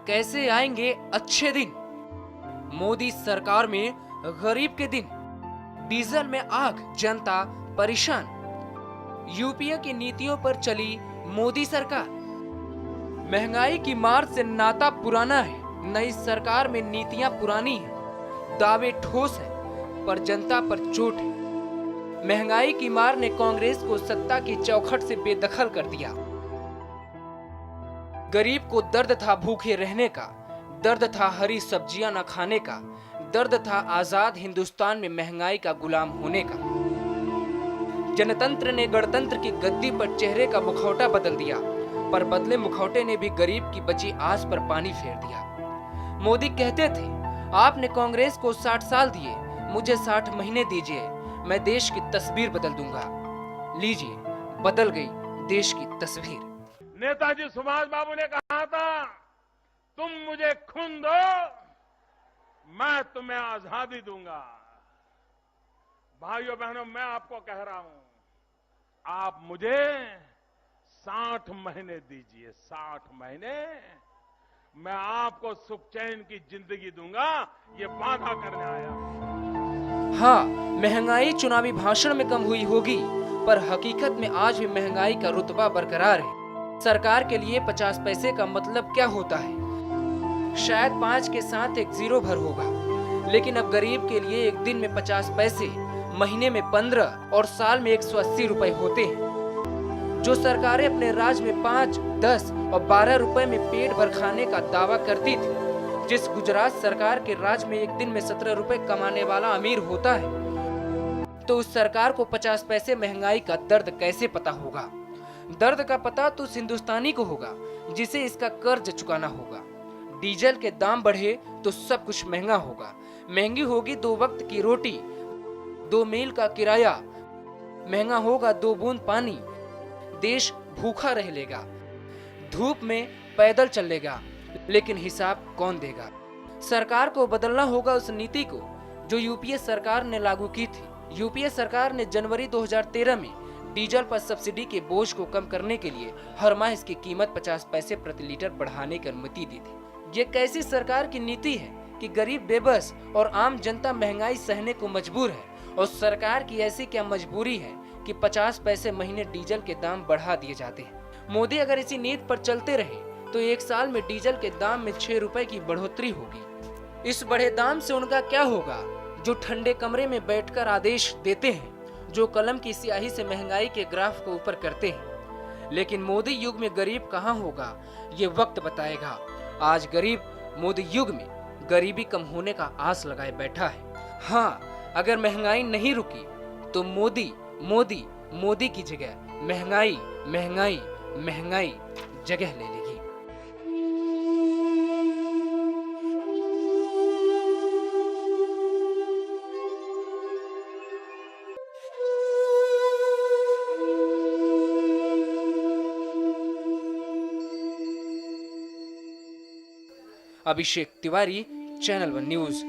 कैसे आएंगे अच्छे दिन? मोदी सरकार में गरीब के दिन। डीजल में आग, जनता परेशान। यूपीए की नीतियों पर चली मोदी सरकार। महंगाई की मार से नाता पुराना है, नई सरकार में नीतियां पुरानी हैं। दावे ठोस हैं, पर जनता पर चोट है। महंगाई की मार ने कांग्रेस को सत्ता की चौखट से बेदखल कर दिया। गरीब को दर्द था भूखे रहने का, दर्द था हरी सब्जियां न खाने का, दर्द था आजाद हिंदुस्तान में महंगाई का गुलाम होने का। जनतंत्र ने गणतंत्र की गद्दी पर चेहरे का मुखौटा बदल दिया, पर बदले मुखौटे ने भी गरीब की बची आस पर पानी फेर दिया। मोदी कहते थे, आपने कांग्रेस को 60 साल दिए, मुझे 60 महीने दीजिए, मैं देश की तस्वीर बदल दूंगा। लीजिए, बदल गई देश की तस्वीर। नेताजी सुभाष बाबू ने कहा था, तुम मुझे खून दो, मैं तुम्हें आजादी दूंगा। भाइयों बहनों, मैं आपको कह रहा हूं, आप मुझे 60 महीने दीजिए, 60 महीने, मैं आपको सुख चैन की जिंदगी दूंगा, ये वादा करने आया। हाँ, महंगाई चुनावी भाषण में कम हुई होगी, पर हकीकत में आज भी महंगाई का रुतबा बरकरार है। सरकार के लिए 50 पैसे का मतलब क्या होता है? शायद 5 के साथ एक जीरो भर होगा, लेकिन अब गरीब के लिए एक दिन में 50 पैसे, महीने में 15 और साल में 180 रुपए होते हैं। जो सरकारें अपने राज में 5, 10 और 12 रुपए में पेट भर खाने का दावा करती थी, जिस गुजरात सरकार के राज में एक दिन में 17 रुपए कमाने वाला अमीर होता है, तो उस सरकार को 50 पैसे महंगाई का दर्द कैसे पता होगा? दर्द का पता तो उस हिंदुस्तानी को होगा जिसे इसका कर्ज चुकाना होगा। डीजल के दाम बढ़े तो सब कुछ महंगा होगा। महंगी होगी 2 वक्त की रोटी, 2 मील का किराया, महंगा होगा 2 बूंद पानी। देश भूखा रह लेगा, धूप में पैदल चलेगा, लेकिन हिसाब कौन देगा? सरकार को बदलना होगा उस नीति को जो यूपीए सरकार ने लागू की थी। यूपीए सरकार ने जनवरी 2013 में डीजल पर सब्सिडी के बोझ को कम करने के लिए हर माह इसकी कीमत 50 पैसे प्रति लीटर बढ़ाने की अनुमति दी थी। ये कैसी सरकार की नीति है कि गरीब, बेबस और आम जनता महंगाई सहने को मजबूर है? और सरकार की ऐसी क्या मजबूरी है कि 50 पैसे महीने डीजल के दाम बढ़ा दिए जाते हैं? मोदी अगर इसी नीति पर चलते रहे तो 1 साल में डीजल के दाम में 6 रुपए की बढ़ोतरी होगी। इस बढ़े दाम से उनका क्या होगा जो ठंडे कमरे में बैठकर आदेश देते हैं, जो कलम की स्याही से महंगाई के ग्राफ को ऊपर करते हैं? लेकिन मोदी युग में गरीब कहाँ होगा, ये वक्त बताएगा। आज गरीब मोदी युग में गरीबी कम होने का आस लगाए बैठा है। हाँ, अगर महंगाई नहीं रुकी तो मोदी मोदी मोदी की जगह महंगाई महंगाई महंगाई जगह ले लेगी। Abhishek Tiwari, channel one news.